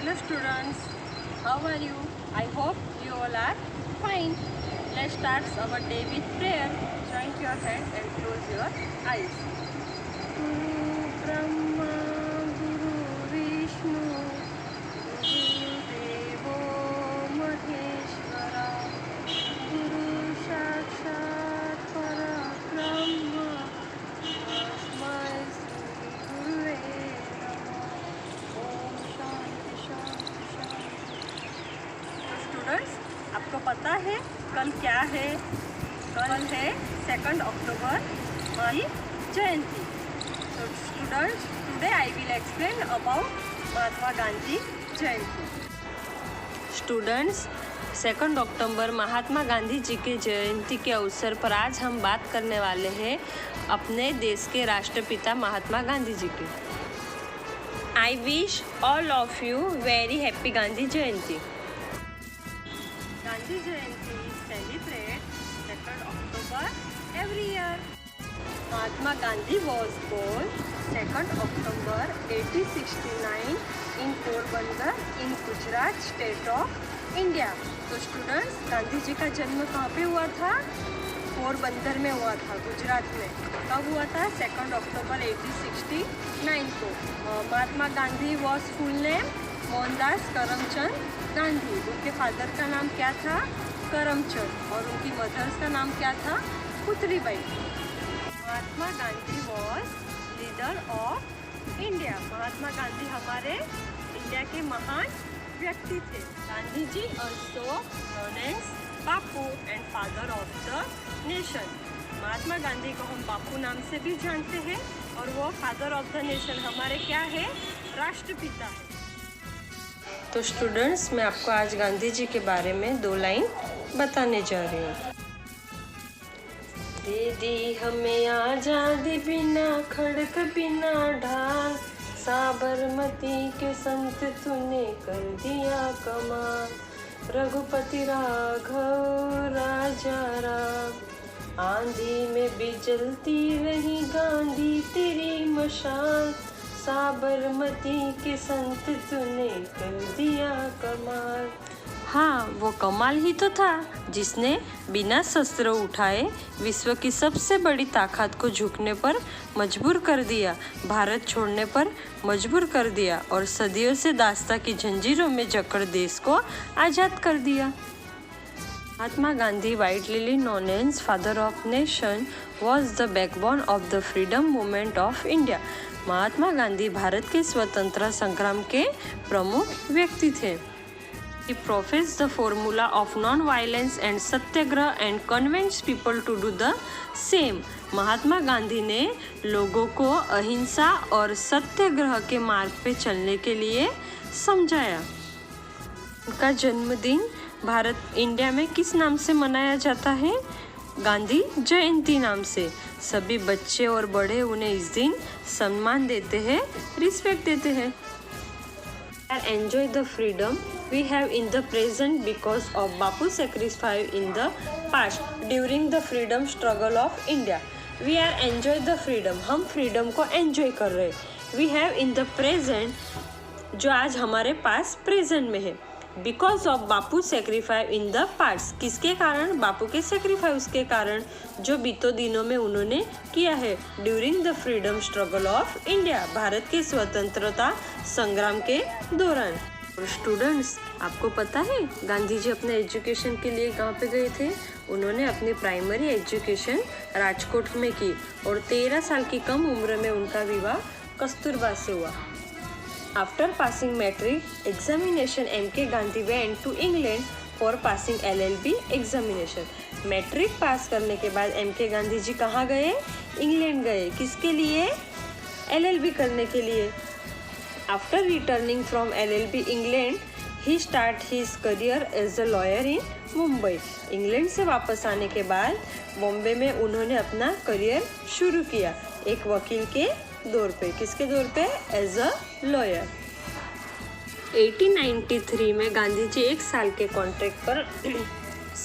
Hello students, how are you? I hope you all are fine. Let's start our day with prayer. Join your head and close your eyes. Guru Brahma, Guru Vishnu, Guru Devo Maheshwara, Guru Sakshat Parabrahma, Tasmai Shri Gurave Namah. Om Shanti Shanti Shanti। तो students, आपको पता है कल क्या है? कल है 2 अक्टूबर की जयंती। So students, today I will explain about Mahatma Gandhi Jayanti. Students, 2 अक्टूबर महात्मा गांधी जी के जयंती के अवसर पर आज हम बात करने वाले हैं अपने देश के राष्ट्रपिता महात्मा गांधी जी की। I wish all of you very happy Gandhi Jayanti. Gandhi Jayanti is celebrated 2 October every year. Mahatma Gandhi was born 2 October 1869 in Porbandar in Gujarat state of India. तो स्टूडेंट्स, गांधी जी का जन्म कहाँ पे हुआ था? पोरबंदर में हुआ था, गुजरात में। कब हुआ था? 2 अक्टूबर 1869 को। Mahatma Gandhi was full name Mohandas Karamchand Gandhi. उनके फादर का नाम क्या था? करमचंद। और उनकी मदर्स का नाम क्या था? Putlibai. Mahatma Gandhi was leader of India. Mahatma Gandhi हमारे इंडिया के महान व्यक्ति थे। Gandhi ji also known as Bapu and father of the nation. Mahatma Gandhi को हम बापू नाम से भी जानते हैं और वो फादर ऑफ द नेशन हमारे क्या है? राष्ट्रपिता है। तो स्टूडेंट्स, मैं आपको आज गांधी जी के बारे में 2 लाइन बताने जा रही हूँ। दे दी हमें आजादी बिना खड़क बिना ढाल, साबरमती के संत तूने कर दिया कमाल, रघुपति राघव राजा राम, आंधी में भी जलती रही गांधी तेरी मशाल, साबरमती के संत तूने कर दिया कमाल। हाँ, वो कमाल ही तो था जिसने बिना शस्त्र उठाए विश्व की सबसे बड़ी ताकत को झुकने पर मजबूर कर दिया, भारत छोड़ने पर मजबूर कर दिया और सदियों से दास्ता की जंजीरों में जकड़ देश को आज़ाद कर दिया। Mahatma Gandhi, widely known as father of nation, was the backbone of the freedom movement of India. Mahatma Gandhi Bharat के स्वतंत्रता संग्राम के प्रमुख व्यक्ति थे। He professed the formula of non-violence and Satyagraha and convinced people to do the same. Mahatma Gandhi ने लोगों को अहिंसा और सत्याग्रह के मार्ग पे चलने के लिए समझाया। उनका जन्मदिन भारत इंडिया में किस नाम से मनाया जाता है? गांधी जयंती नाम से। सभी बच्चे और बड़े उन्हें इस दिन सम्मान देते हैं, रिस्पेक्ट देते हैं। Enjoy the freedom we have in the present because of Bapu's sacrifice in the past during the freedom struggle of India. We are enjoy the freedom. हम freedom को enjoy कर रहे हैं। We have in the present, जो आज हमारे पास present में है। Because of Bapu sacrifice in the past, किसके कारण? बापू के sacrifice के कारण जो बीतों दिनों में उन्होंने किया है। During the freedom struggle of India, Bharat के स्वतंत्रता संग्राम के दौरान। और स्टूडेंट्स, आपको पता है गांधी जी अपने एजुकेशन के लिए कहाँ पे गए थे? उन्होंने अपनी प्राइमरी एजुकेशन राजकोट में की और 13 साल की कम उम्र में उनका विवाह कस्तूरबा से हुआ। After passing metric examination, M.K. Gandhi went to England for passing LLB examination. Matric pass करने के बाद M.K. गांधी जी कहाँ गए? इंग्लैंड गए। किसके लिए? LLB करने के लिए। After returning from LLB England, he started his career as a lawyer in Mumbai. England से वापस आने के बाद बॉम्बे में उन्होंने अपना करियर शुरू किया एक वकील के दौर पे। किसके दौर पे? As a lawyer. 1893 में गांधी जी 1 साल के कॉन्ट्रैक्ट पर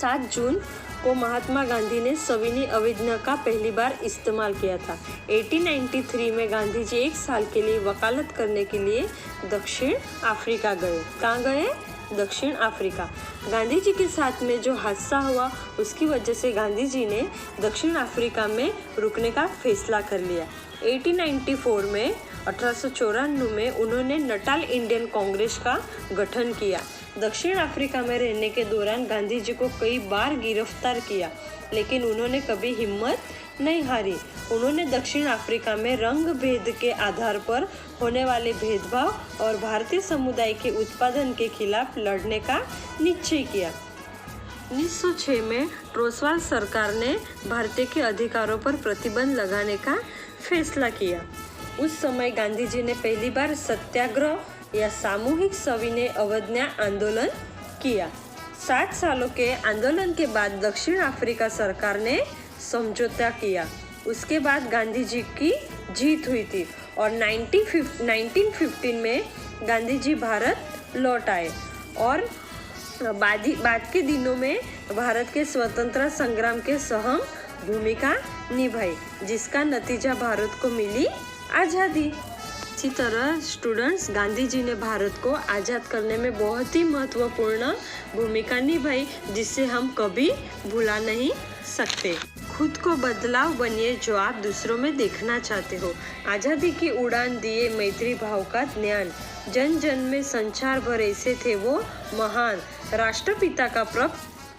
7 जून को महात्मा गांधी ने सविनय अवज्ञा का पहली बार इस्तेमाल किया था। 1893 में गांधी जी 1 साल के लिए वकालत करने के लिए दक्षिण अफ्रीका गए। कहाँ गए? दक्षिण अफ्रीका। गांधी जी के साथ में जो हादसा हुआ उसकी वजह से गांधी जी ने दक्षिण अफ्रीका में रुकने का फैसला कर लिया। 1894 में 1894 में उन्होंने नटाल इंडियन कांग्रेस का गठन किया। दक्षिण अफ्रीका में रहने के दौरान गांधी जी को कई बार गिरफ्तार किया, लेकिन उन्होंने कभी हिम्मत नहीं हारी। उन्होंने दक्षिण अफ्रीका में रंग भेद के आधार पर होने वाले भेदभाव और भारतीय समुदाय के उत्पादन के खिलाफ लड़ने का निश्चय किया। 1906 में ट्रांसवाल सरकार ने भारतीय के अधिकारों पर प्रतिबंध लगाने का फैसला किया। उस समय गांधी जी ने पहली बार सत्याग्रह या सामूहिक सविनय अवज्ञा आंदोलन किया। 7 सालों के आंदोलन के बाद दक्षिण अफ्रीका सरकार ने समझौता किया। उसके बाद गांधी जी की जीत हुई थी और 1915 में गांधी जी भारत लौट आए और बाद के दिनों में भारत के स्वतंत्रता संग्राम के सहम भूमिका निभाई, जिसका नतीजा भारत को मिली आज़ादी। इसी तरह स्टूडेंट्स, गांधी जी ने भारत को आज़ाद करने में बहुत ही महत्वपूर्ण भूमिका निभाई, जिसे हम कभी भुला नहीं सकते। खुद को बदलाव बनिए जो आप दूसरों में देखना चाहते हो। आज़ादी की उड़ान दिए मैत्री भाव का ज्ञान, जन जन में संचार भर ऐसे थे वो महान। राष्ट्रपिता का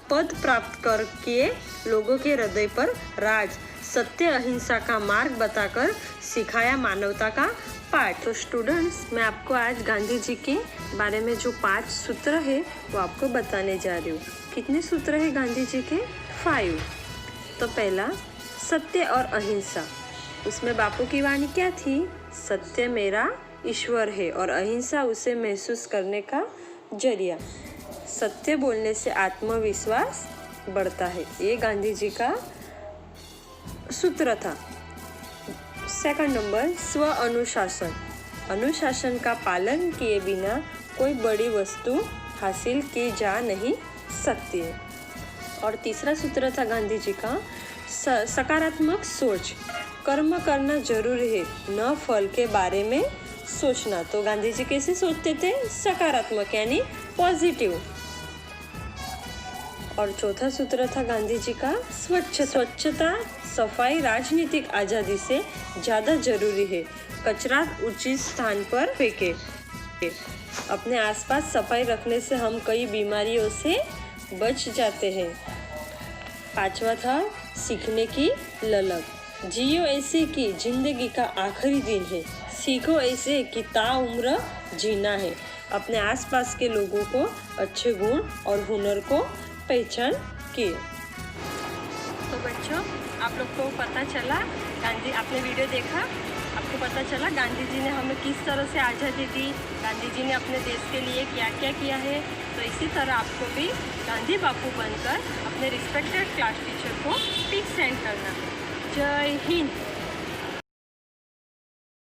पद प्राप्त करके लोगों के हृदय पर राज, सत्य अहिंसा का मार्ग बताकर सिखाया मानवता का पाठ। तो स्टूडेंट्स, मैं आपको आज गांधी जी के बारे में जो 5 सूत्र है वो आपको बताने जा रही हूँ। कितने सूत्र है गांधी जी के? 5। तो पहला, सत्य और अहिंसा। उसमें बापू की वाणी क्या थी? सत्य मेरा ईश्वर है और अहिंसा उसे महसूस करने का जरिया। सत्य बोलने से आत्मविश्वास बढ़ता है, ये गांधी जी का सूत्र था। सेकंड नंबर, स्व अनुशासन। अनुशासन का पालन किए बिना कोई बड़ी वस्तु हासिल की जा नहीं सकती है। और तीसरा सूत्र था गांधी जी का सकारात्मक सोच। कर्म करना जरूरी है, न फल के बारे में सोचना। तो गांधी जी कैसे सोचते थे? सकारात्मक, यानी पॉजिटिव। और चौथा सूत्र था गांधी जी का स्वच्छता। सफाई राजनीतिक आज़ादी से ज़्यादा जरूरी है। कचरा उचित स्थान पर फेंके। अपने आसपास सफाई रखने से हम कई बीमारियों से बच जाते हैं। 5वां था सीखने की ललक। जियो ऐसे कि जिंदगी का आखिरी दिन है, सीखो ऐसे कि ताउम्र जीना है। अपने आसपास के लोगों को अच्छे गुण और हुनर को पहचान किए। तो बच्चों, आप लोग को पता चला, आपने वीडियो देखा, आपको पता चला गांधी जी ने हमें किस तरह से आज़ादी दी, गांधी जी ने अपने देश के लिए क्या क्या किया है। तो इसी तरह आपको भी गांधी बापू बनकर अपने रिस्पेक्टेड क्लास टीचर को पिक सेंड करना है। जय हिंद।